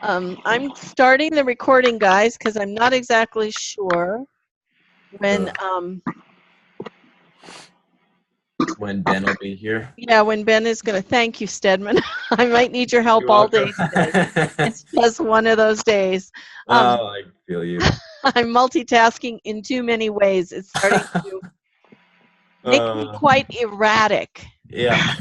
I'm starting the recording, guys, because I'm not exactly sure when Ben will be here. Yeah, when Ben is going to. Thank you, Stedman. I might need your help all day today. It's just one of those days. I feel you. I'm multitasking in too many ways. It's starting to make me quite erratic. Yeah.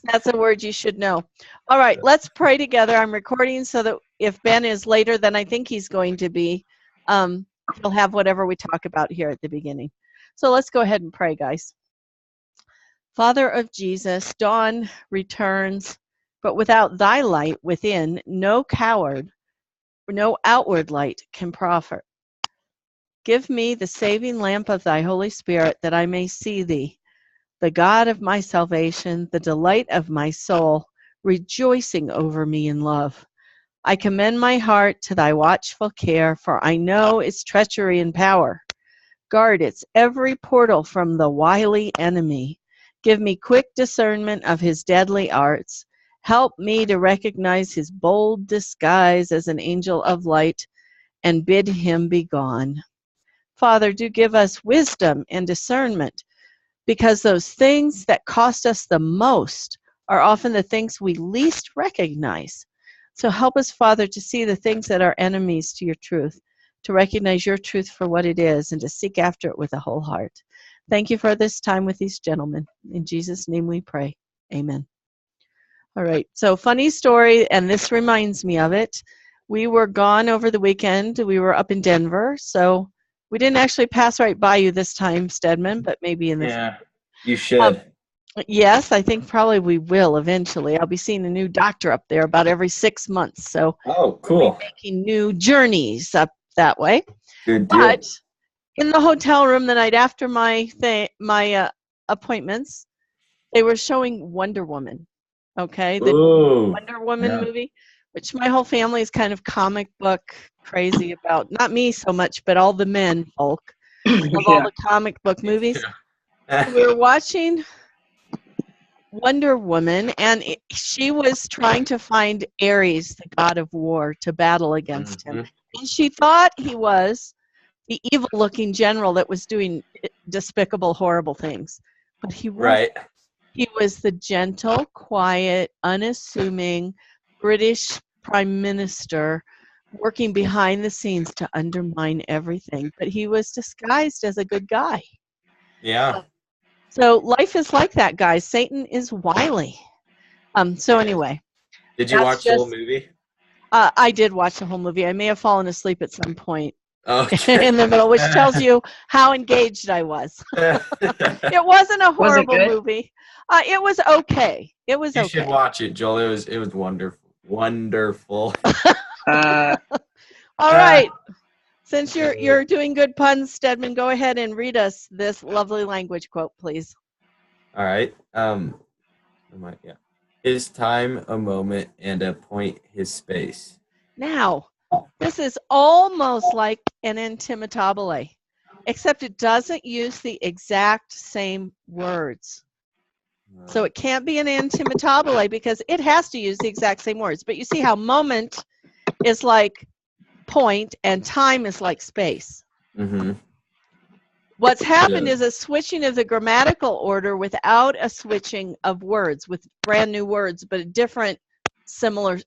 That's a word you should know. All right, let's pray together. I'm recording so that if Ben is later than I think he's going to be, he'll have whatever we talk about here at the beginning. So let's go ahead and pray, guys. Father of Jesus, dawn returns, but without thy light within, no outward light can profit. Give me the saving lamp of thy Holy Spirit, that I may see thee, the God of my salvation, the delight of my soul, rejoicing over me in love. I commend my heart to thy watchful care, for I know its treachery and power. Guard its every portal from the wily enemy. Give me quick discernment of his deadly arts. Help me to recognize his bold disguise as an angel of light and bid him be gone. Father, do give us wisdom and discernment, because those things that cost us the most are often the things we least recognize. So help us, Father, to see the things that are enemies to your truth, to recognize your truth for what it is, and to seek after it with a whole heart. Thank you for this time with these gentlemen. In Jesus' name we pray. Amen. All right, so funny story, and this reminds me of it. We were gone over the weekend. We were up in Denver, so we didn't actually pass right by you this time, Stedman, but maybe in the future. You should. Yes, I think probably we will eventually. I'll be seeing a new doctor up there about every 6 months, so cool. We'll be making new journeys up that way. Good deal. But in the hotel room the night after my appointments, they were showing Wonder Woman. Okay, the Wonder Woman movie, which my whole family is kind of comic book crazy about. Not me so much, but all the men folk of all the comic book movies. So we were watching Wonder Woman, and she was trying to find Ares, the god of war, to battle against him. And she thought he was the evil-looking general that was doing despicable, horrible things. But he wasn't. Right. He was the gentle, quiet, unassuming British prime minister working behind the scenes to undermine everything. But he was disguised as a good guy. Yeah. So life is like that, guys. Satan is wily. So anyway. Did you watch the whole movie? I did watch the whole movie. I may have fallen asleep at some point in the middle, which tells you how engaged I was. It wasn't a horrible movie. It was okay. It was okay. You should watch it, Joel. It was wonderful. Wonderful. All right. Since you're doing good puns, Stedman, go ahead and read us this lovely language quote, please. All right. His time, a moment, and a point, his space. Now, this is almost like an intimatabile, except it doesn't use the exact same words. So it can't be an intimatabile because it has to use the exact same words. But you see how moment is like point and time is like space. Mm-hmm. What's happened is a switching of the grammatical order without a switching of words, with brand new words, but a different similar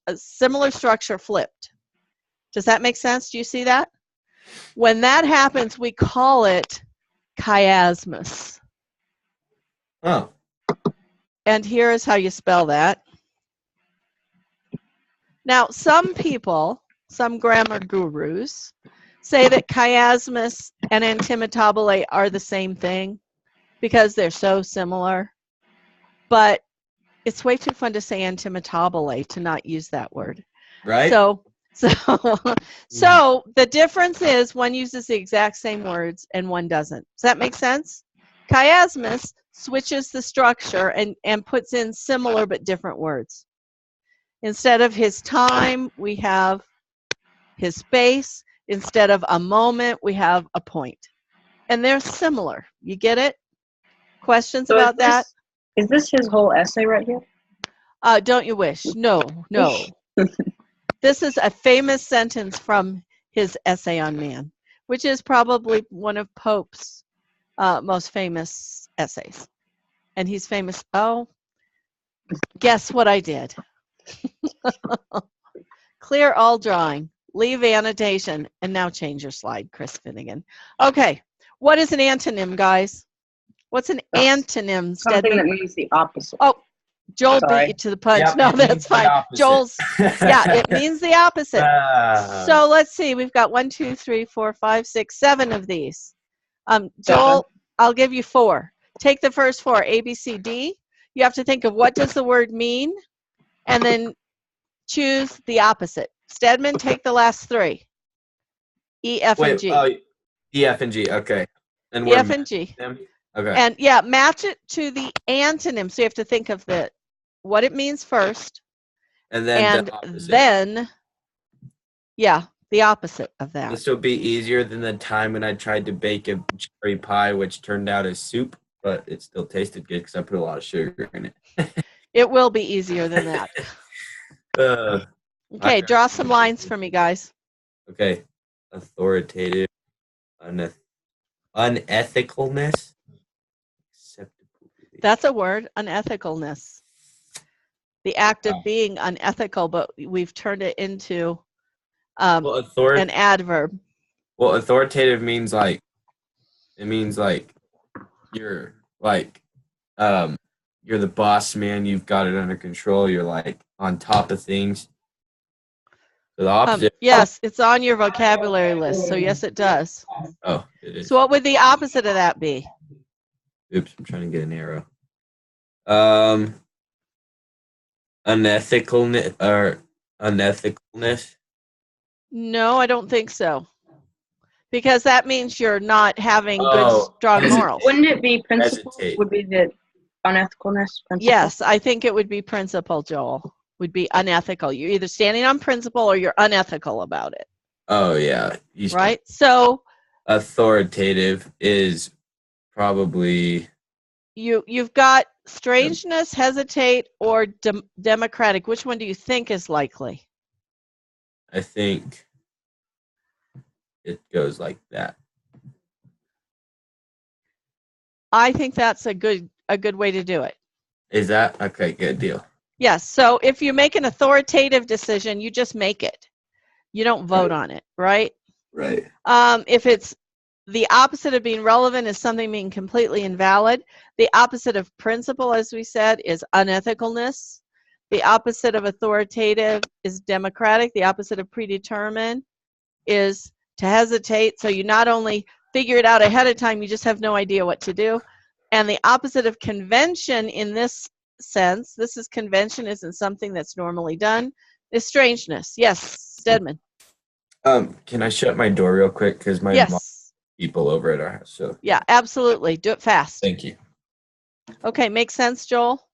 structure flipped. Does that make sense? Do you see that? When that happens, we call it chiasmus. Oh. And here is how you spell that. Now, some people, some grammar gurus, say that chiasmus and intimatabile are the same thing because they're so similar. But it's way too fun to say intimatabile to not use that word. Right. So the difference is one uses the exact same words and one doesn't. Does that make sense? Chiasmus switches the structure and puts in similar but different words. Instead of his time, we have his space. Instead of a moment, we have a point. And they're similar. You get it? Questions about that? Is this his whole essay right here? Don't you wish? No. This is a famous sentence from his essay on man, which is probably one of Pope's most famous essays. And he's famous. Oh, guess what I did? Clear all drawing, leave annotation, and now change your slide, Chris Finnegan. Okay, what is an antonym, guys? What's an antonym, Something Stedman? that means the opposite. Oh, Joel Sorry. beat you to the punch. Yep, No, it means that's the fine. opposite. Joel's, yeah, it means the opposite. Ah. So let's see. We've got 1, 2, 3, 4, 5, 6, 7 of these. Joel, I'll give you 4. Take the first 4, A, B, C, D. You have to think of what does the word mean, and then choose the opposite. Stedman, take the last 3. E, F, and G. Oh, E, F, and G. Okay. And E, F, and G. them? Okay. And yeah, match it to the antonym. So you have to think of what it means first, and then and the opposite. then, yeah, the opposite of that. This will be easier than the time when I tried to bake a cherry pie, which turned out as soup, but it still tasted good because I put a lot of sugar in it. It will be easier than that. Okay, draw some lines for me, guys. Okay. Authoritative, unethicalness. That's a word, unethicalness. The act of being unethical, but we've turned it into an adverb. Well, authoritative means like, it means like you're like, you're the boss man. You've got it under control. You're like on top of things. So the opposite. Yes, it's on your vocabulary list. So yes, it does. Oh, it is. So what would the opposite of that be? Oops, I'm trying to get an arrow. Unethicalness or unethicalness. No, I don't think so. Because that means you're not having good, strong morals. Wouldn't it be principle? Hesitate. Would be the unethicalness principle? Yes, I think it would be principle, Joel. Would be unethical. You're either standing on principle or you're unethical about it. Oh yeah. Right? So authoritative is probably you've got strangeness, hesitate, or democratic. Which one do you think is likely? I think it goes like that. I think that's a good way to do it. Is that okay? Good deal. Yes. So if you make an authoritative decision, you just make it. You don't vote on it, right? Right. If it's the opposite of being relevant is something being completely invalid. The opposite of principle, as we said, is unethicalness. The opposite of authoritative is democratic. The opposite of predetermined is to hesitate. So you not only figure it out ahead of time, you just have no idea what to do. And the opposite of convention in this sense, this is convention, isn't something that's normally done, is strangeness. Yes, Stedman. Can I shut my door real quick? Because my mom people over at our house. So yeah, absolutely. Do it fast. Thank you. Okay, makes sense, Joel?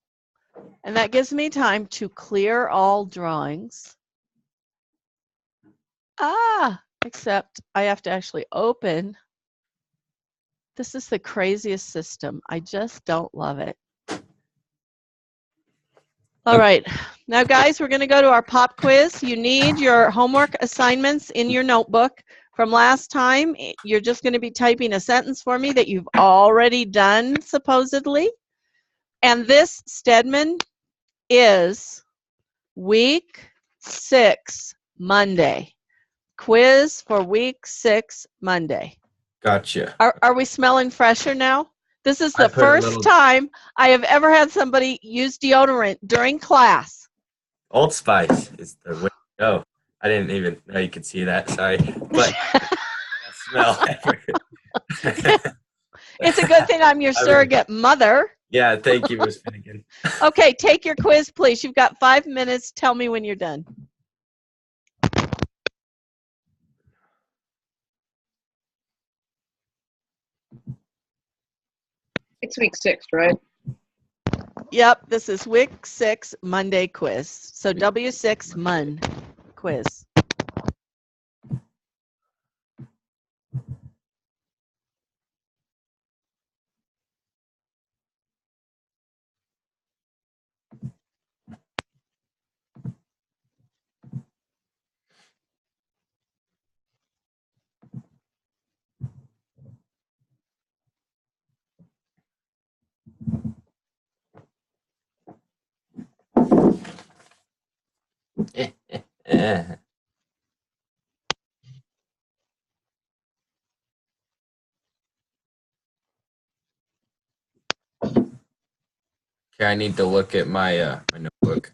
And that gives me time to clear all drawings. Except I have to actually open. This is the craziest system. I just don't love it. All right. Now, guys, we're going to go to our pop quiz. You need your homework assignments in your notebook. From last time, you're just going to be typing a sentence for me that you've already done, supposedly. And this, Stedman, is week 6, Monday. Quiz for week 6, Monday. Gotcha. Are we smelling fresher now? This is the first time I have ever had somebody use deodorant during class. Old Spice is the way to go. I didn't even know you could see that. Sorry. But that smell. It's a good thing I'm your surrogate mother. Yeah, thank you, Ms. Finnegan. Okay, take your quiz, please. You've got 5 minutes. Tell me when you're done. It's week 6, right? Yep, this is week 6 Monday quiz. So W6 Mon quiz. Okay, I need to look at my my notebook.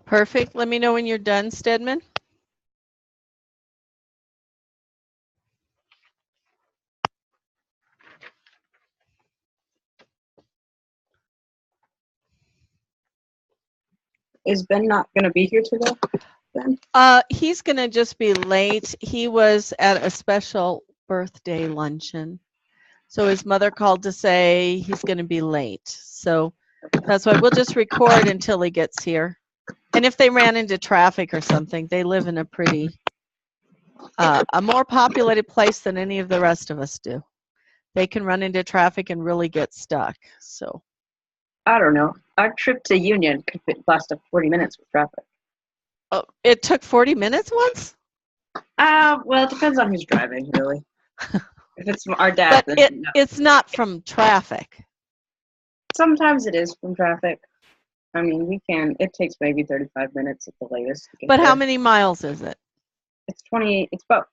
Perfect. Let me know when you're done, Stedman. Is Ben not going to be here today? Then? He's going to just be late. He was at a special birthday luncheon. So his mother called to say he's going to be late. So that's why we'll just record until he gets here. And if they ran into traffic or something, they live in a pretty, a more populated place than any of the rest of us do. They can run into traffic and really get stuck. So I don't know. Our trip to Union could last up 40 minutes with traffic. oh, it took 40 minutes once? Well, it depends on who's driving, really. If it's our dad, But then no. it's not from traffic. Sometimes it is from traffic. I mean, it takes maybe 35 minutes at the latest. To get But how there. many miles is it? It's about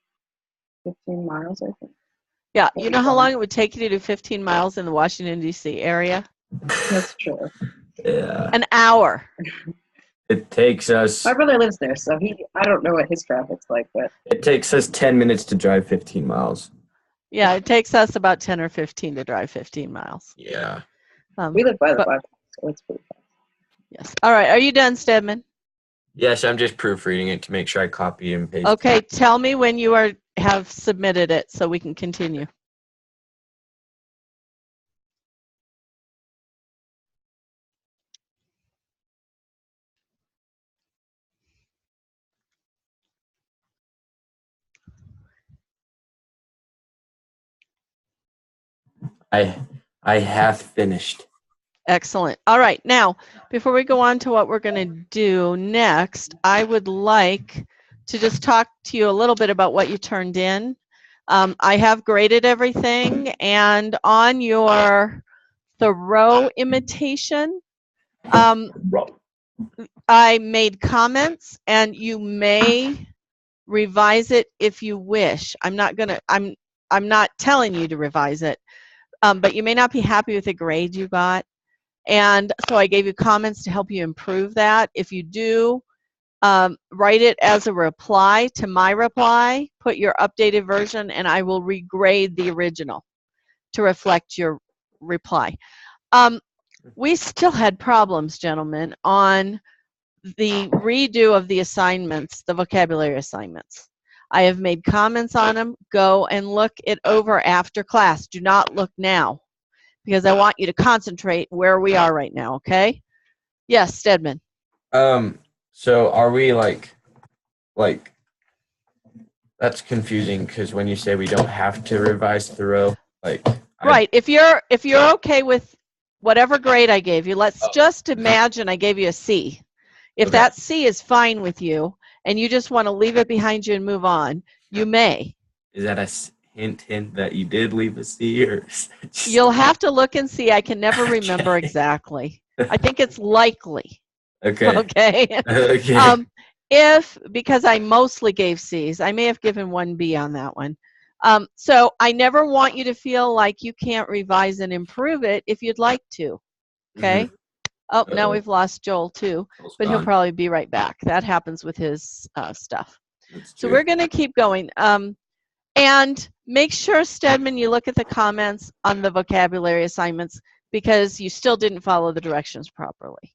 15 miles, I think. Yeah, you know how long it would take you to do 15 miles in the Washington, D.C. area? That's true. Yeah. An hour. It takes us My brother lives there, so I don't know what his traffic's like, but 10 minutes to drive 15 miles. Yeah, it takes us about 10 or 15 to drive 15 miles. Yeah. we live by the bypass, so it's pretty fast. Yes. All right. Are you done, Stedman? Yes, I'm just proofreading it to make sure I copy and paste. Okay. Tell me when you have submitted it so we can continue. I have finished. Excellent. All right. Now, before we go on to what we're going to do next, I would like to just talk to you a little bit about what you turned in. I have graded everything, and on your Thoreau imitation, I made comments, and you may revise it if you wish. I'm not telling you to revise it, but you may not be happy with the grade you got. And so I gave you comments to help you improve that. If you do, write it as a reply to my reply, put your updated version, and I will regrade the original to reflect your reply. We still had problems, gentlemen, on the redo of the assignments, the vocabulary assignments. I have made comments on them. Go and look it over after class. Do not look now, because I want you to concentrate where we are right now, okay? Yes, Stedman. So are we like that's confusing because when you say we don't have to revise Thoreau, Right. If you're okay with whatever grade I gave you, let's just imagine I gave you a C. If Okay. that C is fine with you and you just want to leave it behind you and move on, you may. Is that a hint that you did leave a C, or You'll have to look and see. I can never remember exactly. I think it's likely. Okay. Okay. Okay. Because I mostly gave C's, I may have given one B on that one. So I never want you to feel like you can't revise and improve it if you'd like to. Okay. Mhm. Oh, now we've lost Joel too, but he'll probably be right back. That happens with his stuff. That's So true. we're going to keep going. And make sure, Stedman, you look at the comments on the vocabulary assignments because you still didn't follow the directions properly.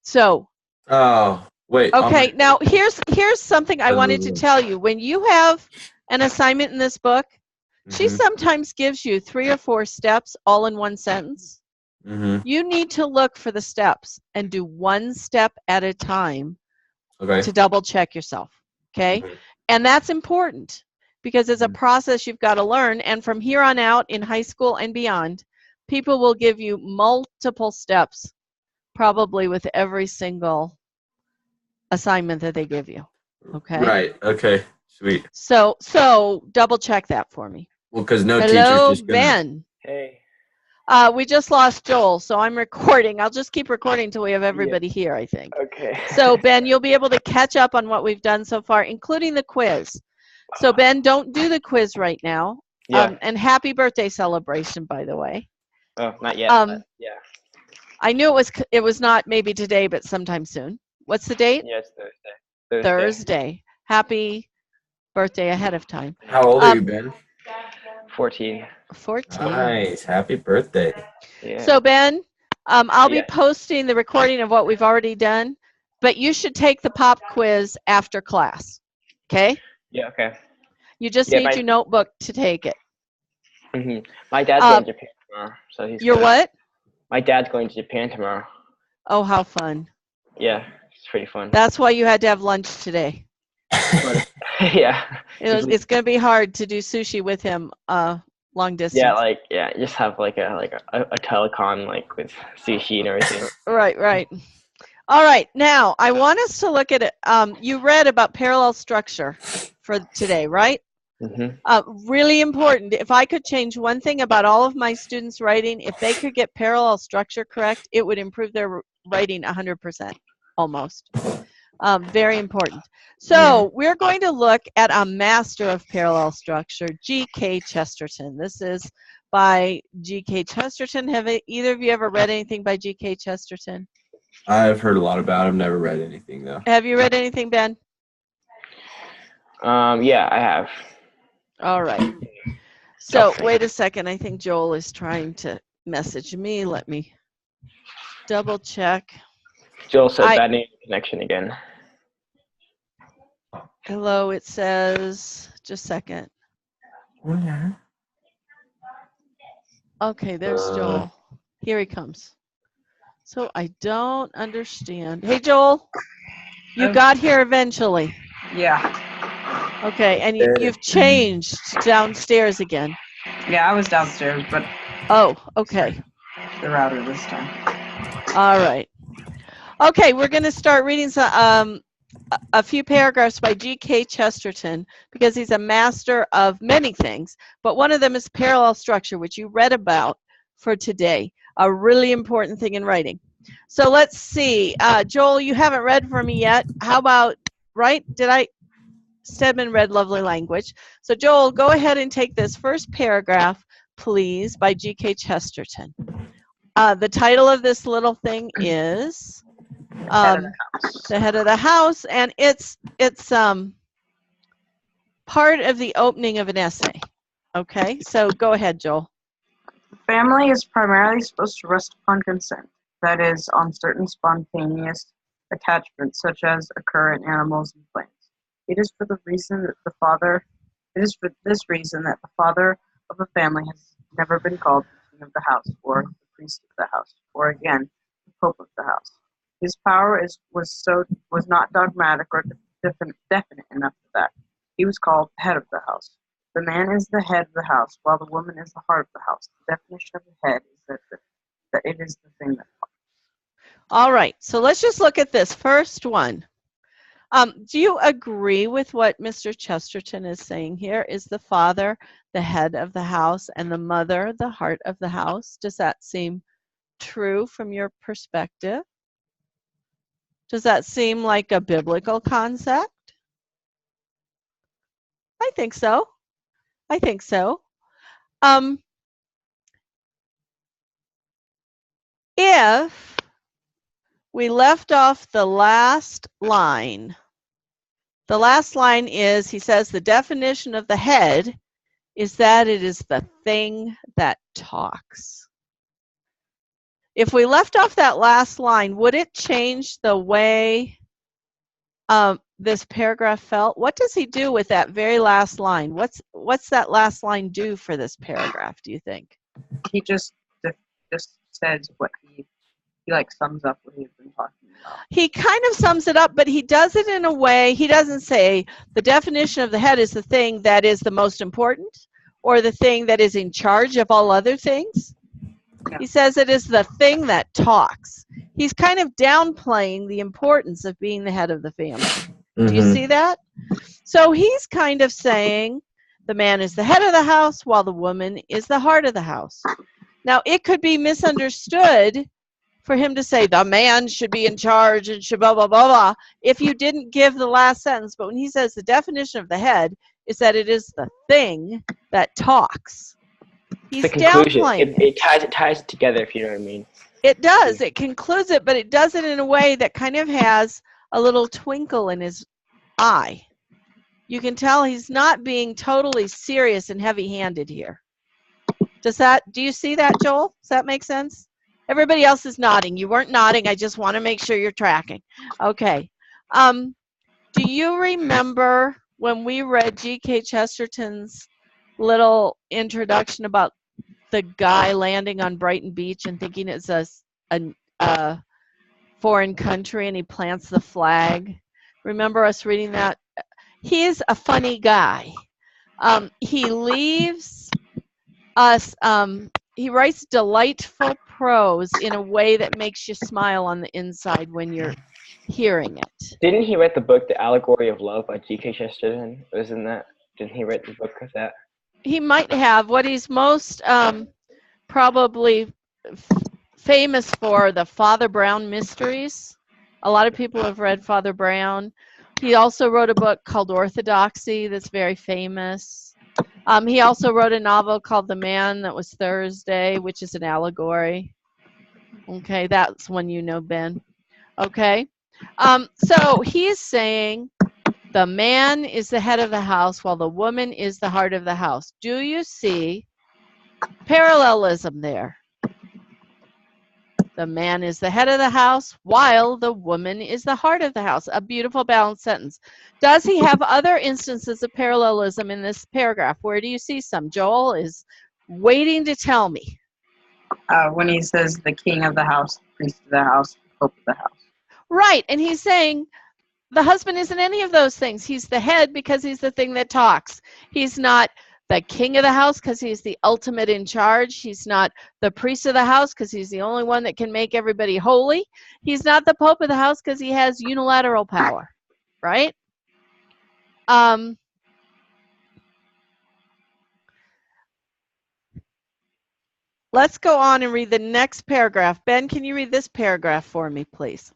So, Oh, wait. okay, now here's something I wanted to tell you. When you have an assignment in this book, she sometimes gives you 3 or 4 steps all in one sentence. You need to look for the steps and do one step at a time to double check yourself. Okay? And that's important because it's a process you've got to learn. And from here on out in high school and beyond, people will give you multiple steps, probably with every single assignment that they give you. Okay? Right. Okay. Sweet. So double check that for me. Well, because no teacher's Hello, just gonna. Ben. Hey. We just lost Joel, so I'm recording. I'll just keep recording until we have everybody here, I think. Okay. So, Ben, you'll be able to catch up on what we've done so far, including the quiz. So, Ben, don't do the quiz right now. Yeah. And happy birthday celebration, by the way. Oh, not yet. But yeah. I knew it was not maybe today, but sometime soon. What's the date? Yeah, it's Thursday. Thursday. Happy birthday ahead of time. How old are you, Ben? 14. 14. Nice. Happy birthday. Yeah. So, Ben, I'll be Yeah. posting the recording of what we've already done, but you should take the pop quiz after class. Okay? Yeah. Okay. You just Yeah, need your notebook to take it. My dad's going to Japan tomorrow, so he's. You're what? My dad's going to Japan tomorrow. Oh, how fun. Yeah, it's pretty fun. That's why you had to have lunch today. Yeah. It's going to be hard to do sushi with him long distance. Yeah, just have like a telecon like with sushi and everything. Right. All right, now I want us to look at it. You read about parallel structure for today, right? Really important. If I could change one thing about all of my students' writing, if they could get parallel structure correct, it would improve their writing 100%, almost. Very important. So we're going to look at a master of parallel structure, G.K. Chesterton. This is by G.K. Chesterton. Have either of you ever read anything by G.K. Chesterton? I've heard a lot about him. Never read anything though. Have you read anything, Ben? Yeah, I have. All right. So wait a second. I think Joel is trying to message me. Let me double check. Joel said bad name connection again. Hello, it says, just a second. Okay, there's Joel. Here he comes. So I don't understand. Hey, Joel, you got here eventually. Yeah. Okay, and you've changed downstairs again. Yeah, I was downstairs, but Oh, okay. the router this time. All right. Okay, we're going to start reading a few paragraphs by G.K. Chesterton because he's a master of many things, but one of them is parallel structure, which you read about for today, a really important thing in writing. So let's see. Joel, you haven't read for me yet. How about, right? Stedman read Lovely Language. So Joel, go ahead and take this first paragraph, please, by G.K. Chesterton. The title of this little thing is The Head of the House, and it's part of the opening of an essay. Okay, so go ahead, Joel. The family is primarily supposed to rest upon consent, that is, on certain spontaneous attachments such as occur in animals and plants. It is for this reason that the father of a family has never been called the king of the house, or the priest of the house, or again, the pope of the house. His power was not dogmatic or definite enough for that. He was called head of the house. The man is the head of the house, while the woman is the heart of the house. The definition of the head is that it is the thing that talks. All right, so let's just look at this first one. Do you agree with what Mr. Chesterton is saying here? Is the father the head of the house and the mother the heart of the house? Does that seem true from your perspective? Does that seem like a biblical concept? I think so. I think so. If we left off the last line, The last line is, he says, the definition of the head is that it is the thing that talks. If we left off that last line, would it change the way this paragraph felt? What does he do with that very last line? What's that last line do for this paragraph, do you think? He just says what he like sums up what he's been talking about. He kind of sums it up, but he does it in a way, he doesn't say the definition of the head is the thing that is the most important or the thing that is in charge of all other things. Yeah. He says it is the thing that talks. He's kind of downplaying the importance of being the head of the family. Do you see that? So he's kind of saying the man is the head of the house while the woman is the heart of the house. Now, it could be misunderstood for him to say the man should be in charge and should blah, blah, blah, blah, if you didn't give the last sentence. But when he says the definition of the head is that it is the thing that talks, he's The conclusion. downplaying It ties it together, if you know what I mean. It does. It concludes it, but it does it in a way that kind of has a little twinkle in his eye. You can tell he's not being totally serious and heavy-handed here. Do you see that, Joel? Does that make sense? Everybody else is nodding. You weren't nodding. I just want to make sure you're tracking. Okay. Do you remember when we read G.K. Chesterton's little introduction about the guy landing on Brighton Beach and thinking it's a foreign country, and he plants the flag? Remember us reading that? He's a funny guy. He leaves us, he writes delightful prose in a way that makes you smile on the inside when you're hearing it. Didn't he write the book, The Allegory of Love by G.K. Chesterton? Wasn't that? Didn't he write the book of that? He might have. What he's most probably famous for, the Father Brown mysteries. A lot of people have read Father Brown. He also wrote a book called Orthodoxy that's very famous. He also wrote a novel called The Man That Was Thursday, which is an allegory. Okay, that's one you know, Ben. Okay, so he's saying the man is the head of the house while the woman is the heart of the house. Do you see parallelism there? The man is the head of the house while the woman is the heart of the house. A beautiful balanced sentence. Does he have other instances of parallelism in this paragraph? Where do you see some? Joel is waiting to tell me. When he says the king of the house, the priest of the house, the pope of the house. Right, and he's saying the husband isn't any of those things. He's the head because he's the thing that talks. He's not the king of the house because he's the ultimate in charge. He's not the priest of the house because he's the only one that can make everybody holy. He's not the pope of the house because he has unilateral power, right? Let's go on and read the next paragraph. Ben, can you read this paragraph for me, please?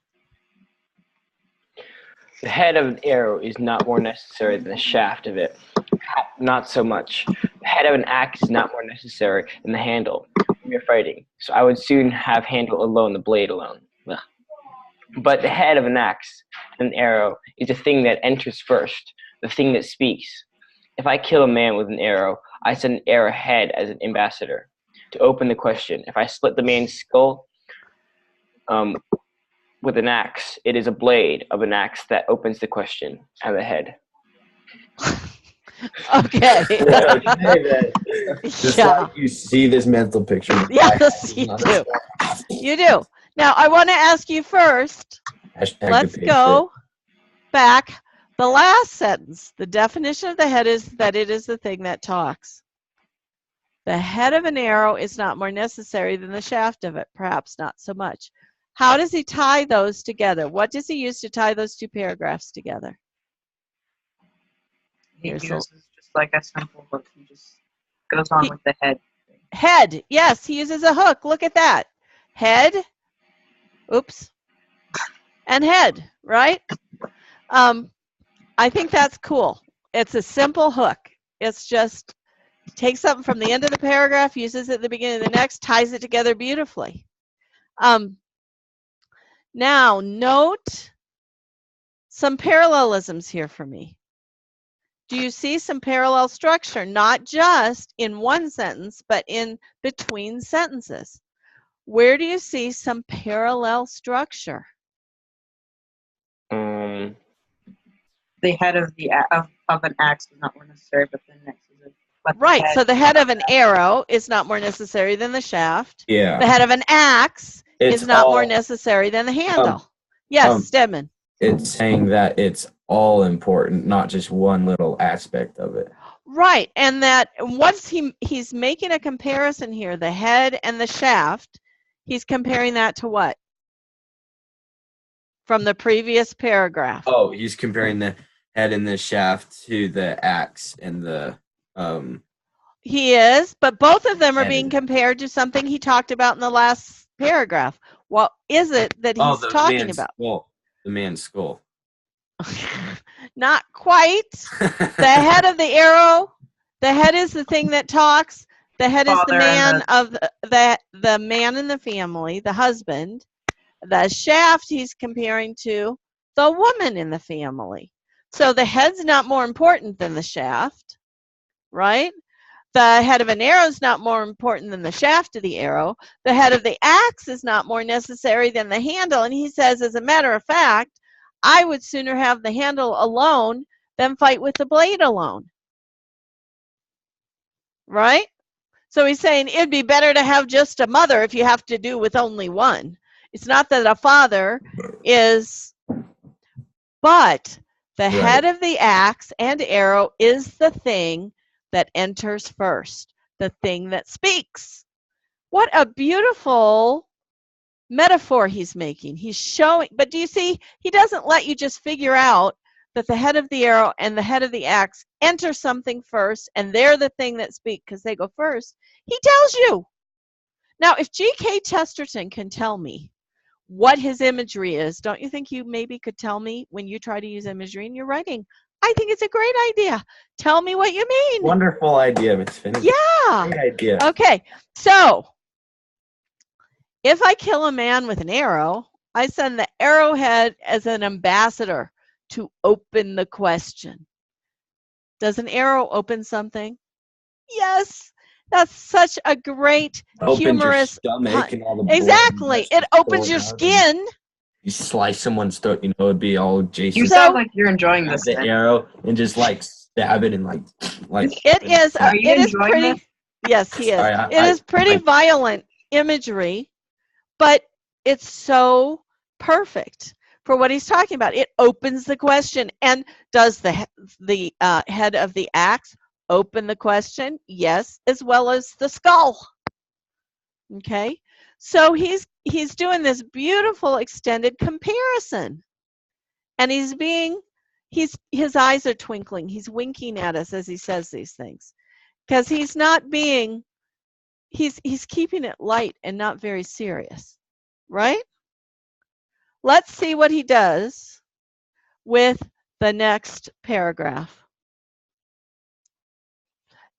The head of an arrow is not more necessary than the shaft of it. Not so much. The head of an axe is not more necessary than the handle. We are fighting, so I would soon have handle alone, the blade alone. Ugh. But the head of an axe and an arrow is the thing that enters first, the thing that speaks. If I kill a man with an arrow, I send an arrowhead as an ambassador to open the question. If I split the man's skull with an axe, it is a blade of an axe that opens the question and the head. Okay. Just Yeah. like you see this mental picture. Yes, you do. You do. Now, I want to ask you first, Hashtag let's the go back. The last sentence, the definition of the head is that it is the thing that talks. The head of an arrow is not more necessary than the shaft of it, perhaps not so much. How does he tie those together? What does he use to tie those two paragraphs together? He Here's uses just like a simple hook. He just goes on with the head. Head. Yes, he uses a hook. Look at that. Head. Oops. And head, right? I think that's cool. It's a simple hook. It's just takes something from the end of the paragraph, uses it at the beginning of the next, ties it together beautifully. Now, note some parallelisms here for me. Do you see some parallel structure, not just in one sentence, but in between sentences? Where do you see some parallel structure? The head of an axe is not more necessary, but the next is Right, so the head of an arrow is not more necessary than the shaft. Yeah. The head of an axe It's is not all, more necessary than the handle. Yes, Stedman. It's saying that it's all important, not just one little aspect of it. Right, and that once he's making a comparison here, the head and the shaft, he's comparing that to what? From the previous paragraph. Oh, he's comparing the head and the shaft to the axe and the He is, but both of them are head. being compared to something he talked about in the last paragraph. What is it that he's the talking man's about? skull. The man's skull. Not quite. The head of the arrow, the head is the thing that talks. The head is the Father and man of the man in the family, the husband. The shaft he's comparing to the woman in the family. So the head's not more important than the shaft, right? The head of an arrow is not more important than the shaft of the arrow. The head of the axe is not more necessary than the handle. And he says, as a matter of fact, I would sooner have the handle alone than fight with the blade alone. Right? So he's saying it'd be better to have just a mother if you have to do with only one. It's not that a father is, but the head of the axe and arrow is the thing that enters first, the thing that speaks. What a beautiful metaphor he's making. He's showing, but do you see, he doesn't let you just figure out that the head of the arrow and the head of the axe enter something first, and they're the thing that speak because they go first. He tells you. Now, if G.K. Chesterton can tell me what his imagery is, don't you think you maybe could tell me when you try to use imagery in your writing? I think it's a great idea. Tell me what you mean. Wonderful idea, Miss Finney. Yeah. Great idea. Okay, so if I kill a man with an arrow, I send the arrowhead as an ambassador to open the question. Does an arrow open something? Yes. That's such a great, humorous your stomach and all the exactly. It opens your skin. You slice someone's throat, you it'd be all Jason. You sound like you're enjoying this. The arrow and just like stab it and like. It is. Are you it is enjoying pretty. this? Yes, he is. Sorry, It is pretty violent imagery, but it's so perfect for what he's talking about. It opens the question. And does the head of the axe open the question? Yes, as well as the skull. Okay, so he's doing this beautiful extended comparison, and his eyes are twinkling. He's winking at us as he says these things, because he's not being, he's keeping it light and not very serious, right? Let's see what he does with the next paragraph.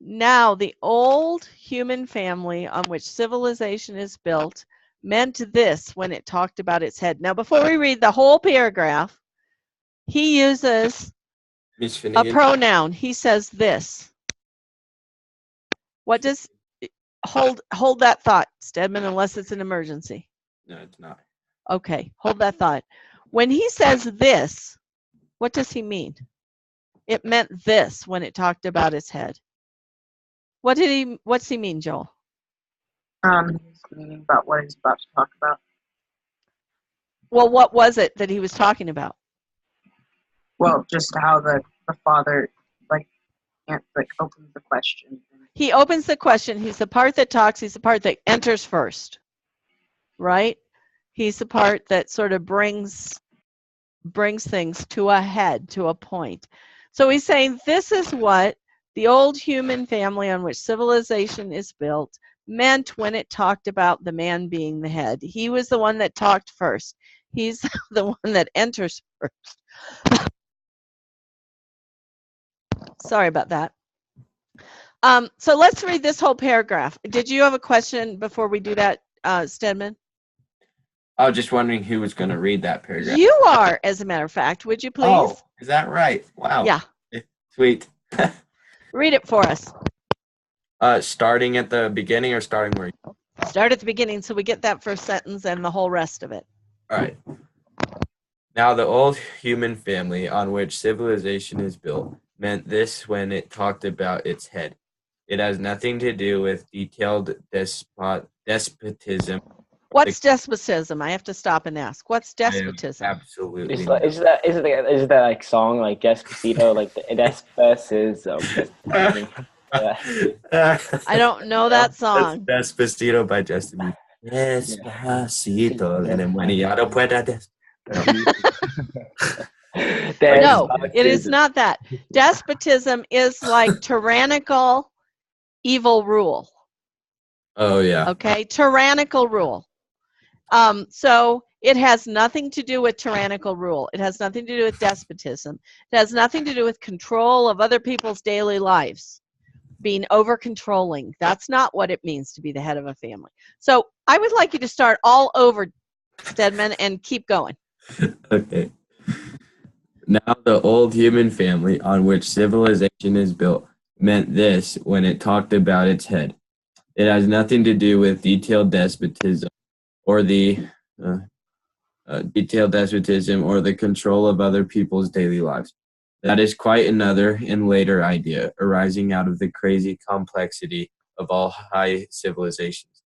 Now, the old human family on which civilization is built meant this when it talked about its head. Now, before we read the whole paragraph, he uses a pronoun. He says this. What does, hold that thought, Stedman, unless it's an emergency. No, it's not. Okay, hold that thought. When he says this, what does he mean? It meant this when it talked about its head. What's he mean, Joel? He's meaning about what he's about to talk about. Well, what was it that he was talking about? Well, just how the father opens the question. He opens the question. He's the part that talks. He's the part that enters first, right? He's the part that sort of brings things to a head, to a point. So he's saying this is what the old human family on which civilization is built meant when it talked about the man being the head. He was the one that talked first. He's the one that enters first. Sorry about that. So let's read this whole paragraph. Did you have a question before we do that, Stedman? I was just wondering who was going to read that paragraph. You are, as a matter of fact. Would you please? Oh, is that right? Wow. Yeah. Sweet. Read it for us. Starting at the beginning or starting where? Start at the beginning so we get that first sentence and the whole rest of it. All right. Now, the old human family on which civilization is built meant this when it talked about its head. It has nothing to do with detailed despotism. What's despotism? I have to stop and ask. What's I am despotism? absolutely. Is that like song like Despacito, like the Despotism? I don't know that song. That's Despacito by Justin Bieber. Despacito. And then when ya no pueda No, it is not that. Despotism is like tyrannical, evil rule. Oh, yeah. Okay, tyrannical rule. So it has nothing to do with tyrannical rule. It has nothing to do with despotism. It has nothing to do with control of other people's daily lives, being over-controlling. That's not what it means to be the head of a family. So I would like you to start all over, Stedman, and keep going. Okay. Now, the old human family on which civilization is built meant this when it talked about its head. It has nothing to do with detailed despotism or the control of other people's daily lives. That is quite another and later idea arising out of the crazy complexity of all high civilizations.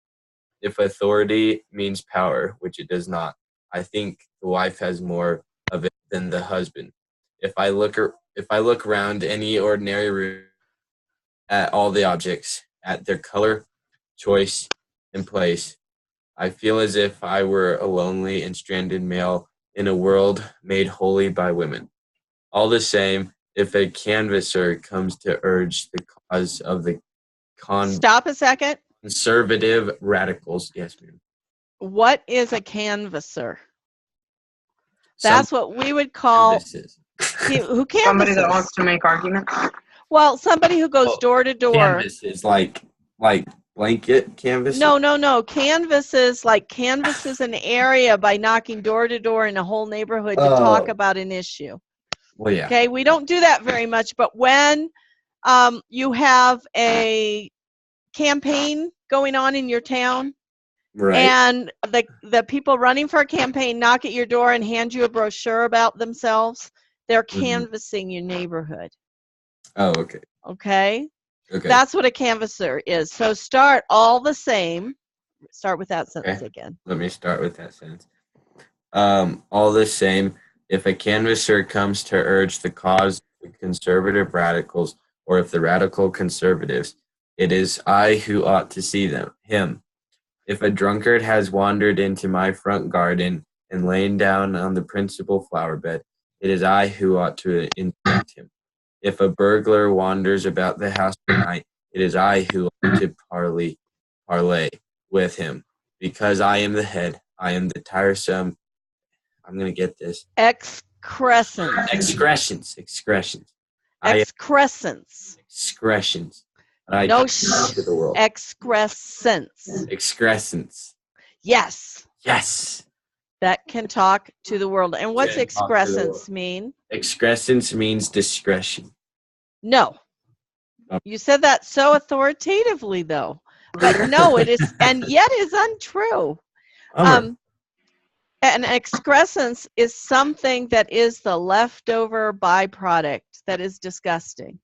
If authority means power, which it does not, I think the wife has more of it than the husband. If I look around any ordinary room at all the objects, at their color, choice, and place, I feel as if I were a lonely and stranded male in a world made holy by women. All the same, if a canvasser comes to urge the cause of the Stop a second. conservative radicals, yes, ma'am. What is a canvasser? That's what we would call who canvases. Somebody that wants to make arguments. Well, somebody who goes door to door. Canvases like blanket canvas. No. Canvases an area by knocking door to door in a whole neighborhood to talk about an issue. Well, yeah. Okay, we don't do that very much, but when you have a campaign going on in your town, Right. and the people running for a campaign knock at your door and hand you a brochure about themselves, they're canvassing your neighborhood. Oh, okay. Okay? Okay. That's what a canvasser is. So start all the same. Start with that sentence again. Let me start with that sentence. All the same, if a canvasser comes to urge the cause of the conservative radicals, or if the radical conservatives, it is I who ought to see him. If a drunkard has wandered into my front garden and lain down on the principal flower bed, it is I who ought to inspect him. If a burglar wanders about the house tonight, it is I who ought to parley with him. Because I am the head, I am the tiresome. I'm going to get this. Excrescence. Excrescence. Excrescence. No to the world. Excrescence. Excrescence. Yes. Yes. That can talk to the world. And what's excrescence mean? Excrescence means discretion. No. You said that so authoritatively, though. But no, it is, and yet is untrue. An excrescence is something that is the leftover byproduct that is disgusting.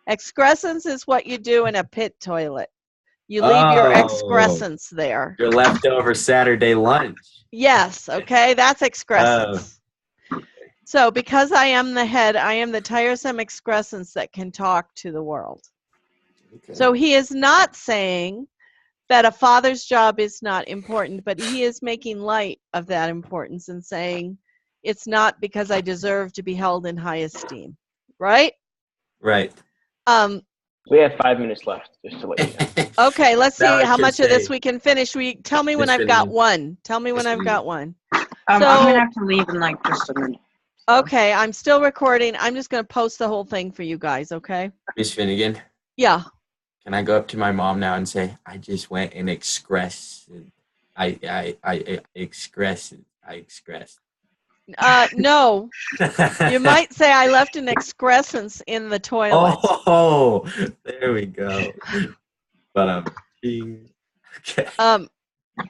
Excrescence is what you do in a pit toilet. You leave your excrescence there. Your leftover Saturday lunch. Yes, okay, that's excrescence. So because I am the head, I am the tiresome excrescence that can talk to the world. Okay. So he is not saying that a father's job is not important, but he is making light of that importance and saying it's not because I deserve to be held in high esteem. Right? Right. We have 5 minutes left, just to let you know. Okay, let's see how much of this we can finish. Tell me when I've got one. Tell me when I've got one. I'm going to have to leave in like just a minute. Okay, I'm still recording. I'm just going to post the whole thing for you guys, okay? Miss Finnegan? Yeah. Can I go up to my mom now and say, I just went and excressed I express it. I express. No, you might say I left an excrescence in the toilet. Oh, there we go. But okay.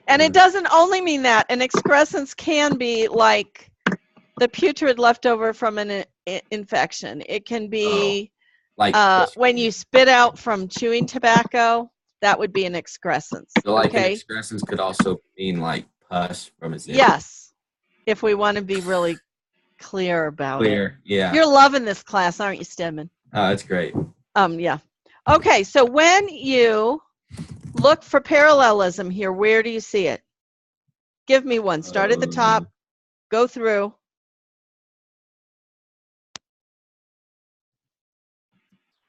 And it doesn't only mean that. An excrescence can be like the putrid leftover from an infection. It can be Like when you spit out from chewing tobacco. That would be an excrescence. so like an Okay. excrescence could also mean like pus from a zip. Yes, if we want to be really clear about it. Clear. Yeah. You're loving this class, aren't you, Stedman? Oh, that's great. Yeah. Okay, so when you look for parallelism here, where do you see it? Give me one. Start at the top, go through.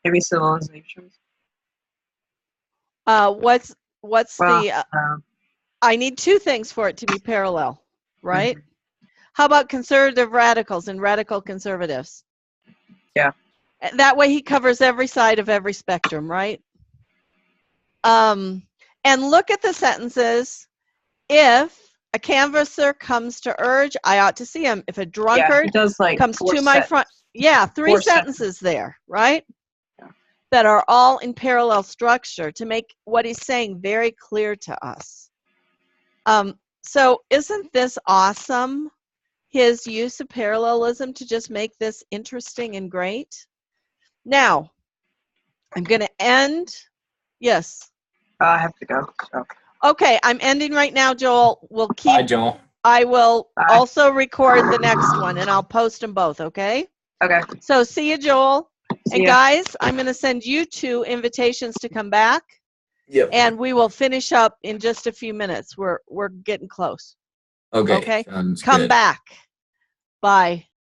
Maybe civilizations. What's Well, the? I need two things for it to be parallel, right? How about conservative radicals and radical conservatives? Yeah. That way he covers every side of every spectrum, right? And look at the sentences. If a canvasser comes to urge, I ought to see him. If a yeah, drunkard he does like comes four to my sets. front, yeah, three Four sentences there, right? Yeah. That are all in parallel structure to make what he's saying very clear to us. So isn't this awesome? His use of parallelism to just make this interesting and great. Now, I'm going to end. Yes. I have to go. So. Okay, I'm ending right now, Joel. We'll keep. Bye, Joel. I will Bye. also record the next one, and I'll post them both, okay? Okay. So see you, Joel. See And ya. guys, I'm going to send you 2 invitations to come back, Yep. and we will finish up in just a few minutes. We're getting close. Okay. Okay. Sounds Come good. back. Bye.